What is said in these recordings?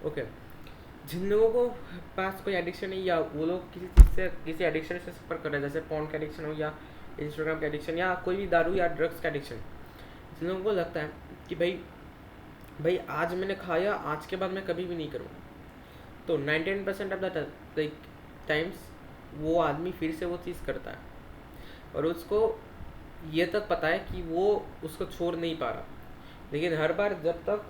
Okay. जिन लोगों को पास कोई एडिक्शन है या वो लोग किसी चीज़ से किसी एडिक्शन से सफ़र कर रहे हैं, जैसे फोन का एडिक्शन हो या इंस्टाग्राम का एडिक्शन या कोई भी दारू या ड्रग्स का एडिक्शन, जिन लोगों को लगता है कि भाई भाई आज मैंने खाया, आज के बाद मैं कभी भी नहीं करूँगा, तो 99% ऑफ द लाइक टाइम्स वो आदमी फिर से वो चीज़ करता है और उसको ये तक पता है कि वो उसको छोड़ नहीं पा रहा, लेकिन हर बार जब तक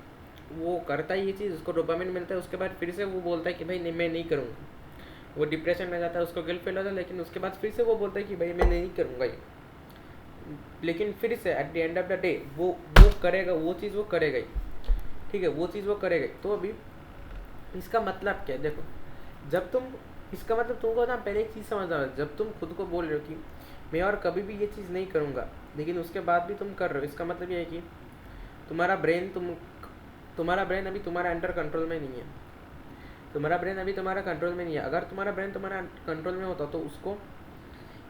वो करता है ये चीज़, उसको डोपामिन मिलता है, उसके बाद फिर से वो बोलता है कि भाई नहीं, मैं नहीं करूँगा। वो डिप्रेशन में जाता है, उसको गिल्ट फील होता है, लेकिन उसके बाद फिर से वो बोलता है कि भाई मैं नहीं करूँगा ये, लेकिन फिर से at the end of the day वो करेगा, वो चीज़ वो करेगा ही। ठीक है, वो चीज़ वो करेगा ही। तो अभी इसका मतलब क्या है, देखो, जब तुम इसका मतलब तुमको ना पहले एक चीज़ समझना होगा, जब तुम खुद को बोल रहे हो कि मैं और कभी भी ये चीज़ नहीं करूँगा, लेकिन उसके बाद भी तुम कर रहे हो, इसका मतलब ये है कि तुम्हारा ब्रेन तुम्हारा ब्रेन अभी तुम्हारा अंडर कंट्रोल में नहीं है। तुम्हारा ब्रेन अभी तुम्हारा कंट्रोल में नहीं है। अगर तुम्हारा ब्रेन तुम्हारा कंट्रोल में होता तो उसको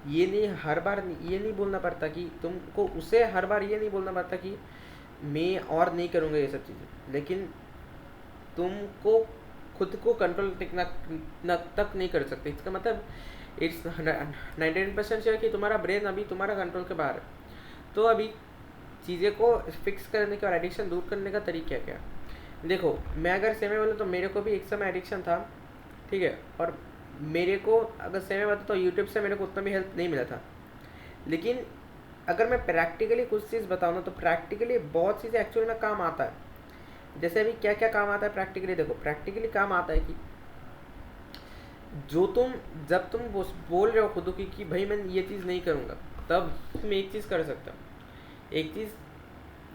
ये नहीं बोलना पड़ता कि तुमको उसे हर बार ये नहीं बोलना पड़ता कि मैं और नहीं करूँगा ये सब चीज़ें, लेकिन तुमको खुद को कंट्रोल तक नहीं कर सकते। इसका मतलब इट्स 99% श्योर कि तुम्हारा ब्रेन अभी तुम्हारा कंट्रोल के बाहर है। तो अभी चीज़ें को फिक्स करने का और एडिक्शन दूर करने का तरीका क्या है? देखो, मैं अगर समय बोलूँ तो मेरे को भी एक समय एडिक्शन था, ठीक है, और मेरे को अगर समय बता तो यूट्यूब से मेरे को उतना भी हेल्प नहीं मिला था, लेकिन अगर मैं प्रैक्टिकली कुछ चीज़ बताऊँ ना, तो प्रैक्टिकली बहुत चीज़ें एक्चुअली में काम आता है। जैसे अभी क्या क्या काम आता है प्रैक्टिकली, देखो, प्रैक्टिकली काम आता है कि जो तुम जब तुम बोल रहे हो खुद कि भाई मैं ये चीज़ नहीं करूँगा, तब तुम एक चीज़ कर सकते हो। एक चीज़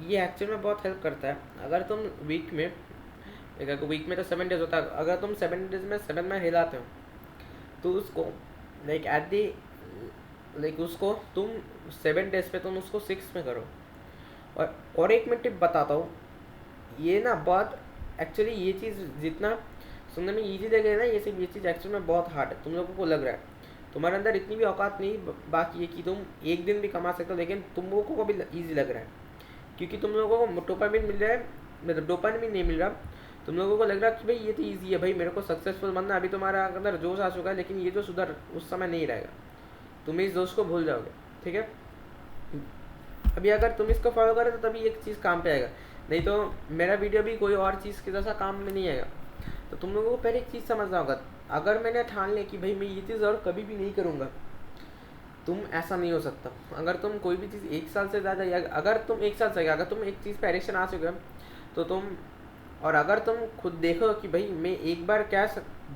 ये एक्चुअल में बहुत हेल्प करता है। अगर तुम वीक में तो 7 डेज होता है, अगर तुम 7 डेज में 7 में हिलाते हो, तो उसको लाइक एट दी लाइक उसको तुम 7 डेज पे तुम उसको 6 में करो। और एक मैं टिप बताता हूँ, ये ना बहुत एक्चुअली ये चीज़ जितना सुनने में इजी लग रहा है ना, ये चीज़ एक्चुअल में बहुत हार्ड है। तुम लोगों को लग रहा है तुम्हारे अंदर इतनी भी औकात नहीं बाकी है कि तुम एक दिन भी कमा सकते हो, लेकिन तुम लोगों को भी ईजी लग रहा है क्योंकि तुम लोगों को डोपामिन मिल रहा है, मतलब डोपामिन नहीं मिल रहा। तुम लोगों को लग रहा है कि भाई ये तो ईजी है, भाई मेरे को सक्सेसफुल बनना। अभी तुम्हारा अंदर जोश आ चुका है, लेकिन ये जो सुधर उस समय नहीं रहेगा, तुम इस जोश को भूल जाओगे। ठीक है, अभी अगर तुम इसको फॉलो करो तो तभी एक चीज़ काम पे आएगा, नहीं तो मेरा वीडियो भी कोई और चीज़ के जैसा काम में नहीं आएगा। तो तुम लोगों को पहले एक चीज़ समझना होगा, अगर मैंने ठान लिया कि भाई मैं ये चीज़ और कभी भी नहीं करूँगा, तुम ऐसा नहीं हो सकता। अगर तुम कोई भी चीज़ 1 साल से ज़्यादा, या अगर तुम 1 साल से अगर तुम एक चीज़ पे एडिक्शन आ चुके हो, तो तुम, और अगर तुम खुद देखो कि भाई मैं एक बार क्या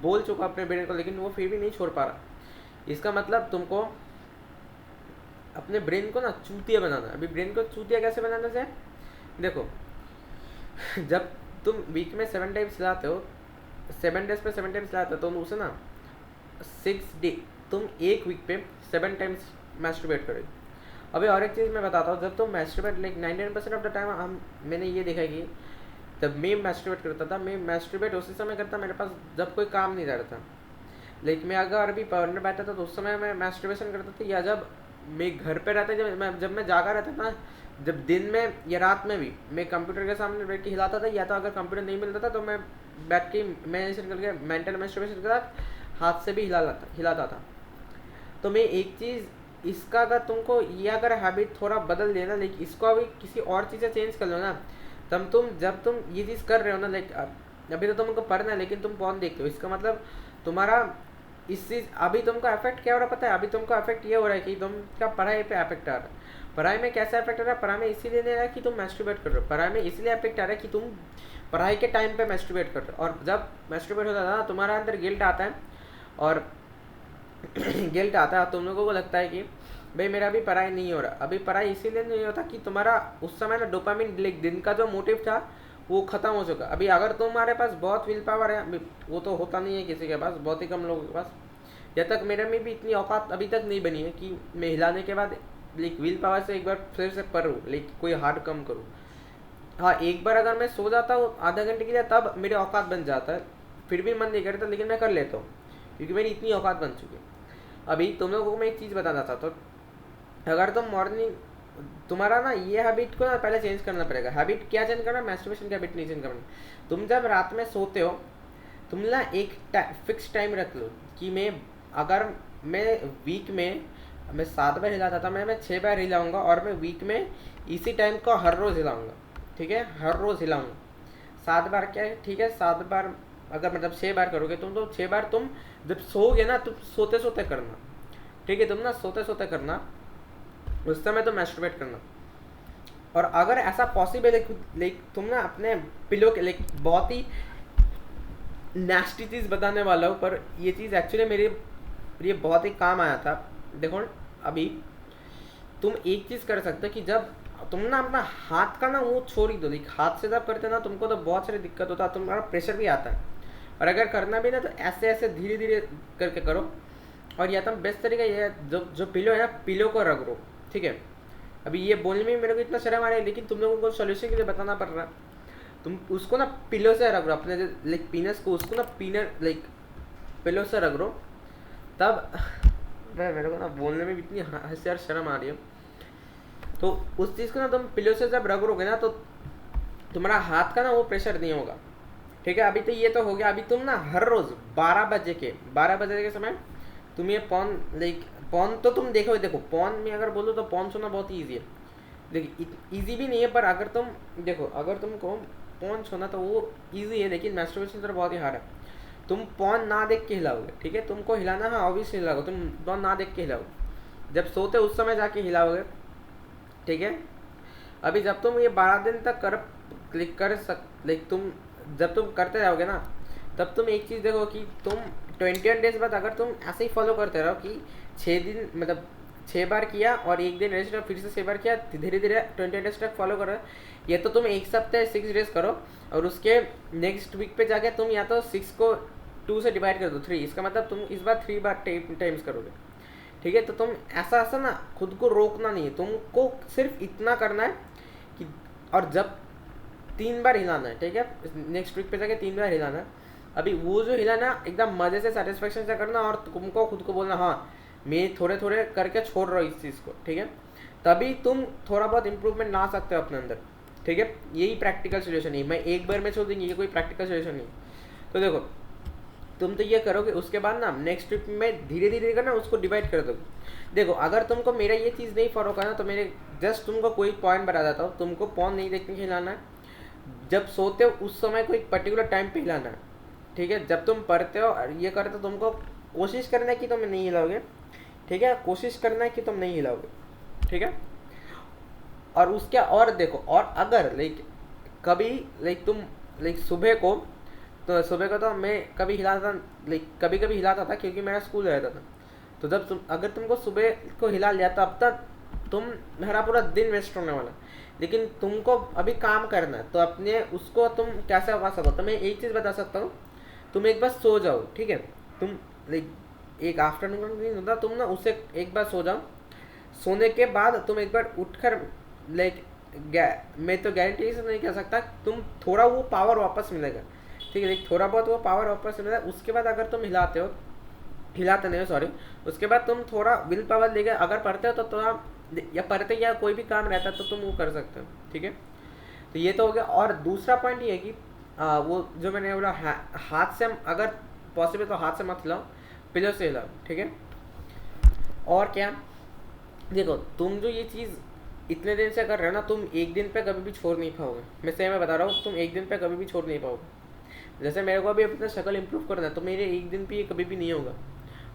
बोल चुका अपने ब्रेन को, लेकिन वो फिर भी नहीं छोड़ पा रहा, इसका मतलब तुमको अपने ब्रेन को ना चूतिया बनाना। अभी ब्रेन को चूतिया कैसे बनाना से, देखो, जब तुम वीक में 7 टाइम्स लाते हो, 7 डेज पे 7 टाइम्स लाते हो, तो उसे ना 6 डे तुम एक वीक पे 7 टाइम्स मैस्टरबेट करोगे। अभी और एक चीज़ मैं बताता हूँ, जब तुम masturbate like 99% of the time मैंने ये देखा कि जब मैं मैस्टरबेट करता था, मैं मैस्टरबेट उसी समय करता मेरे पास जब कोई काम नहीं रहता था। लाइक मैं अगर अभी पढ़ने बैठा था तो उस समय मैं मैस्टरबेशन करता था, या जब मैं घर पे रहता, जब मैं जागा रहता था, जब दिन में या रात में भी मैं कंप्यूटर के सामने बैठ के हिलाता था, या तो अगर कंप्यूटर नहीं मिलता था तो मैं बैठ के इमेजिनेशन करके मेंटल मैस्टरबेशन के साथ हाथ से भी हिलाता था। तो मैं एक चीज़ इसका, अगर तुमको ये अगर हैबिट थोड़ा बदल देना, लाइक इसको अभी किसी और चीज़ से चेंज कर लो ना, तब जब तुम ये चीज़ कर रहे हो ना, लाइक अभी तो तुमको पढ़ना है लेकिन तुम फोन देखते हो, इसका मतलब तुम्हारा इस चीज़ अभी तुमको अफेक्ट क्या हो रहा पता है? अभी तुमको अफेक्ट ये हो रहा है कि तुमका पढ़ाई पे अफेक्ट आ रहा है। पढ़ाई में कैसे अफेक्ट आ रहा है? पढ़ाई में इसीलिए नहीं आ रहा है कि तुम मैस्टरबेट कर रहे हो, पढ़ाई में इसलिए अफेक्ट आ रहा है कि तुम पढ़ाई के टाइम पे मैस्टरबेट कर रहे हो, और जब मैस्टरबेट होता है ना तुम्हारा अंदर गिल्ट आता है, और गिल्ट आता है, तुम लोगों को लगता है कि भाई मेरा अभी पढ़ाई नहीं हो रहा। अभी पढ़ाई इसीलिए नहीं होता कि तुम्हारा उस समय ना डोपामिन दिन का जो मोटिव था वो ख़त्म हो चुका। अभी अगर तुम्हारे पास बहुत विल पावर है, वो तो होता नहीं है किसी के पास, बहुत ही कम लोगों के पास, जब तक मेरे में भी इतनी औकात अभी तक नहीं बनी है कि मैं हिलाने के बाद लाइक विल पावर से एक बार फिर से पढ़ूँ, लाइक कोई हार्ड कम करूँ। हाँ, एक बार अगर मैं सो जाता हूँ आधा घंटे के लिए, तब मेरे औकात बन जाता है, फिर भी मन नहीं करता, लेकिन मैं कर लेता हूँ क्योंकि मेरी इतनी औकात बन चुकी है। अभी तुम लोगों को मैं एक चीज़ बताना चाहता हूँ, अगर तुम मॉर्निंग, तुम्हारा ना ये हैबिट को ना पहले चेंज करना पड़ेगा। हैबिट क्या चेंज करना? मैस्टरबेशन की हैबिट नहीं चेंज करनी। तुम जब रात में सोते हो तुम ना एक फिक्स टाइम रख लो कि अगर मैं वीक में मैं 7 बार हिलाता था, मैं 6 बार हिलाऊंगा, और मैं वीक में इसी टाइम को हर रोज़ हिलाऊंगा। ठीक है, हर रोज़ हिलाऊंगा। 7 बार क्या है, ठीक है, 7 बार अगर मतलब 6 बार करोगे तुम, तो 6 बार तुम जब सोओगे ना, तुम सोते सोते करना। ठीक है, तुम ना सोते सोते करना, उस समय तो मैस्टरबेट करना। और अगर ऐसा पॉसिबल है, लाइक तुम ना अपने पिलो के लाइक बहुत ही नेस्टी चीज़ बताने वाला हूँ, पर ये चीज़ एक्चुअली मेरे ये बहुत ही काम आया था। देखो, अभी तुम एक चीज़ कर सकते हो कि जब तुम ना अपना हाथ का ना वो छोड़ ही दो, लाइक हाथ से जब करते ना तुमको तो बहुत सारी दिक्कत होता है, तुम्हारा प्रेशर भी आता है। और अगर करना भी ना तो ऐसे ऐसे धीरे धीरे करके करो। और या तो बेस्ट तरीका ये है, जो जो पिलो है ना, पिलो को रगड़ो। ठीक है, अभी ये बोलने में मेरे को इतना शर्म आ रहा है, लेकिन तुम लोगों को सोल्यूशन के लिए बताना पड़ रहा है। तुम उसको ना पिलो से रगड़ो, अपने लाइक पीनस को, उसको ना लाइक पिलो से रगड़ो। तब मेरे को ना बोलने में भी इतनी हंसी और शर्म आ रही है। तो उस चीज़ को ना तुम पिलो से जब रगड़ोगे ना, तो तुम्हारा हाथ का ना वो प्रेशर नहीं होगा। ठीक है, अभी तो ये तो हो गया। अभी तुम ना हर रोज़ 12 बजे के समय तुम ये पॉन लाइक पॉन तो तुम देखो पॉन में अगर बोलो तो पॉन सुनना बहुत ही ईजी है। लेकिन ईजी भी नहीं है, पर अगर तुम देखो, अगर तुमको पॉन सुना तो वो ईजी है, लेकिन मैस्टरबेशन तो बहुत ही हार्ड है। तुम पॉन ना देख के हिलाओगे। ठीक है, तुमको हिलाना, हाँ ऑब्वियसली हिलाओगे, तुम पॉन ना देख के हिलाओगे, जब सोते उस समय जाके हिलाओगे। ठीक है, अभी जब तुम ये 12 दिन तक क्लिक कर सक लाइक तुम जब तुम करते रहोगे ना, तब तुम एक चीज़ देखो कि तुम 21 डेज बाद अगर तुम ऐसे ही फॉलो करते रहो कि 6 दिन मतलब 6 बार किया और एक दिन रेस्ट, फिर से 6 बार किया, धीरे धीरे 20 डेज तक फॉलो करो। या तो तुम एक सप्ताह 6 डेज करो, और उसके नेक्स्ट वीक पे जाके तुम या तो 6 को 2 से डिवाइड कर दो 3, इसका मतलब तुम इस बार 3 बार टाइम्स करोगे। ठीक है, तो तुम ऐसा ऐसा ना खुद को रोकना नहीं है, तुमको सिर्फ इतना करना है कि, और जब 3 बार हिलाना है। ठीक है, नेक्स्ट वीक पे जाके 3 बार हिलाना है। अभी वो जो हिलाना एकदम मज़े से सेटिस्फेक्शन से करना, और तुमको खुद को बोलना हाँ मैं थोड़े थोड़े करके छोड़ रहा हूँ इस चीज़ को। ठीक है, तभी तुम थोड़ा बहुत इंप्रूवमेंट ला सकते हो अपने अंदर। ठीक है, यही प्रैक्टिकल सोल्यूशन है। मैं एक बार में छोड़ देंगे, ये कोई प्रैक्टिकल सोल्यूशन नहीं। तो देखो, तुम तो ये करोगे, उसके बाद ना नेक्स्ट वीक में धीरे धीरे करना, उसको डिवाइड कर दोगे। देखो, अगर तुमको मेरा ये चीज़ नहीं फॉलो करना, तो मेरे जस्ट तुमको कोई पॉइंट बता देता हूँ। तुमको पॉन नहीं देखने के हिलाना है, जब सोते हो उस समय कोई पर्टिकुलर टाइम पे हिलाना है। ठीक है, जब तुम पढ़ते हो और ये करते हो, तुमको कोशिश करना है कि तुम नहीं हिलाओगे। ठीक है, कोशिश करना है कि तुम नहीं हिलाओगे। ठीक है, और उसके और देखो, और अगर लाइक कभी लाइक तुम लाइक सुबह को, तो सुबह को तो मैं कभी हिलाता था, लाइक कभी कभी हिलाता था क्योंकि मेरा स्कूल रहता था। तो जब अगर तुमको सुबह को हिला लिया, तब तक तुम्हारा पूरा दिन वेस्ट होने वाला। लेकिन तुमको अभी काम करना है, तो अपने उसको तुम कैसे आवा सको। तो मैं एक चीज़ बता सकता हूँ, तुम एक बार सो जाओ। ठीक है, तुम लाइक एक आफ्टरनून नहीं होता, तुम ना उसे एक बार सो जाओ। सोने के बाद तुम एक बार उठकर लाइक मैं तो गारंटी से नहीं कह सकता, तुम थोड़ा वो पावर वापस मिलेगा। ठीक है, लाइक थोड़ा बहुत वो पावर वापस मिलेगा। उसके बाद अगर तुम हिलाते नहीं हो, सॉरी, उसके बाद तुम थोड़ा विल पावर लेके अगर पढ़ते हो तो थोड़ा, या पढ़ते या कोई भी काम रहता है तो तुम वो कर सकते हो। ठीक है, तो ये तो हो गया। और दूसरा पॉइंट ये है कि वो जो मैंने बोला, हाथ से अगर पॉसिबल तो हाथ से मत हिलाओ, पिलो से हिलाओ। ठीक है, और क्या, देखो तुम जो ये चीज़ इतने दिन से कर रहे हो ना, तुम एक दिन पे कभी भी छोड़ नहीं पाओगे। मैं सही में बता रहा हूँ, तुम एक दिन पे कभी भी छोड़ नहीं पाओगे। जैसे मेरे को अभी अपना शक्ल इंप्रूव करना है, तो मेरे एक दिन पे ये कभी भी नहीं होगा।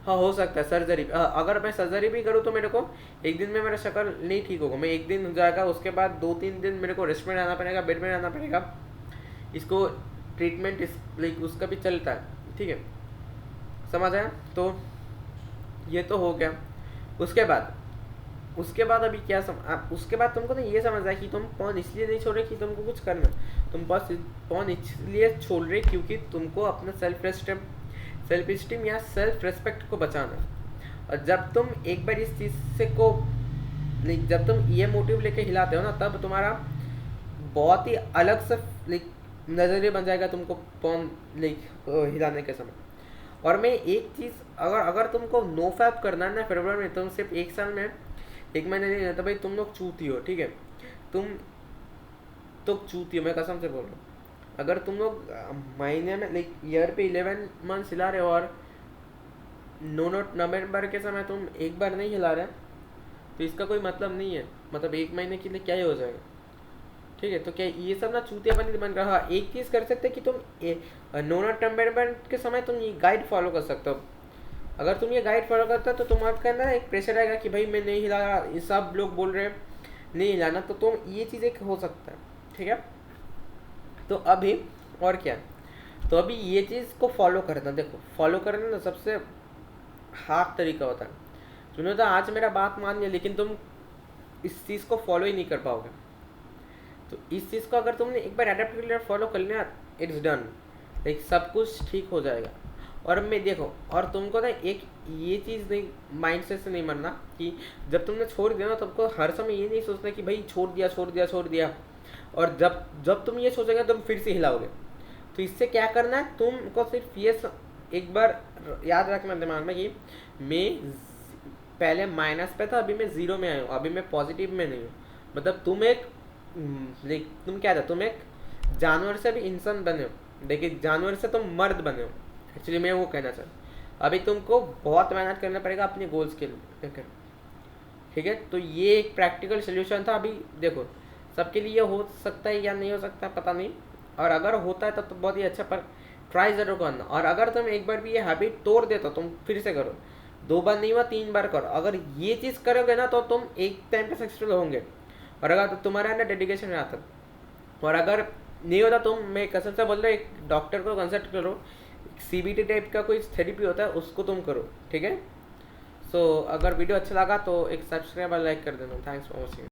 हाँ, हो सकता है सर्जरी, अगर मैं सर्जरी भी करूँ तो मेरे को एक दिन में मेरा शक्ल नहीं ठीक होगा। मैं एक दिन हो जाएगा, उसके बाद 2-3 दिन मेरे को रेस्ट में रहना पड़ेगा, बेड में रहना पड़ेगा। इसको ट्रीटमेंट लाइक उसका भी चलता है। ठीक है, समझ आया। तो ये तो हो गया। उसके बाद अभी क्या उसके बाद तुमको ना ये समझ आया कि तुम पॉन इसलिए नहीं छोड़ रहे कि तुमको कुछ करना, तुम बस पॉन इसलिए छोड़ रहे क्योंकि तुमको अपना सेल्फ स्टीम या सेल्फ रेस्पेक्ट को बचाना है। और जब तुम एक बार इस चीज़ से को लाइक जब तुम ये मोटिव लेके हिलाते हो ना, तब तुम्हारा बहुत ही अलग से लाइक नज़रिया बन जाएगा तुमको पॉन लाइक हिलाने के समय। और मैं एक चीज़, अगर तुमको नो फैप करना है ना फरवरी में, तुम सिर्फ 1 साल में 1 महीने नहीं रहता भाई, तुम लोग चूती हो। ठीक है, तुम तो चूती हो, मैं कसम से बोल रहा हूँ। अगर तुम लोग महीने में लाइक ईयर पे 11 मंथ्स हिला रहे हो और नवंबर के समय तुम एक बार नहीं हिला रहे, तो इसका कोई मतलब नहीं है। मतलब एक महीने के लिए क्या ही हो जाएगा। ठीक है, तो क्या ये सब ना चूतियापन बन रहा। हाँ, एक चीज़ कर सकते कि तुम नवंबर के समय तुम ये गाइड फॉलो कर सकते हो। अगर तुम ये गाइड फॉलो करते हो तो तुम्हारे अंदर एक प्रेशर आएगा कि भाई मैं नहीं हिला रहा, ये सब लोग बोल रहे हैं नहीं हिलाना, तो तुम ये चीज़ एक हो सकता है। ठीक है, तो अभी और क्या, तो अभी ये चीज़ को फॉलो करना। देखो, फॉलो करना ना सबसे हार्ड तरीका होता है। तुमने तो आज मेरा बात मान लिया, लेकिन तुम इस चीज़ को फॉलो ही नहीं कर पाओगे। तो इस चीज़ को अगर तुमने एक बार अडेप्ट कर लिया, फॉलो कर लिया, इट्स डन, लाइक सब कुछ ठीक हो जाएगा। और मैं देखो, और तुमको ना एक ये चीज़ नहीं, माइंडसेट से नहीं मरना कि जब तुमने छोड़ दिया ना, तुमको हर समय ये नहीं सोचना कि भाई छोड़ दिया छोड़ दिया छोड़ दिया, और जब जब तुम ये सोचोगे तुम फिर से हिलाओगे। तो इससे क्या करना है, तुमको सिर्फ ये एक बार याद रखना दिमाग में कि मैं पहले माइनस पे था, अभी मैं जीरो में आया हूँ, अभी मैं पॉजिटिव में नहीं हूँ। मतलब तुम एक तुम क्या था, तुम एक जानवर से भी इंसान बने हो। देखिए, जानवर से तुम मर्द बने हो। एक्चुअली मैं वो कहना चाहता, अभी तुमको बहुत मेहनत करना पड़ेगा अपने गोल्स के लेकर। ठीक है, तो ये एक प्रैक्टिकल सोल्यूशन था। अभी देखो, सबके लिए हो सकता है या नहीं हो सकता पता नहीं, और अगर होता है तब तो बहुत ही अच्छा, पर ट्राई ज़रूर करना। और अगर तुम एक बार भी ये हैबिट तोड़ देते हो, तुम फिर से करो, 2 बार नहीं हुआ 3 बार करो। अगर ये चीज़ करोगे ना तो तुम एक टाइम पे सक्सेसफुल होंगे। और अगर तुम्हारे अंदर डेडिकेशन रहा तब, और अगर नहीं होता, तुम मैं कसम से बोल रहा हूँ, एक डॉक्टर को कंसल्ट करो। CBT टाइप का कोई थेरेपी होता है, उसको तुम करो। ठीक है, सो अगर वीडियो अच्छा लगा तो एक सब्सक्राइब और लाइक कर देना। Thanks for watching.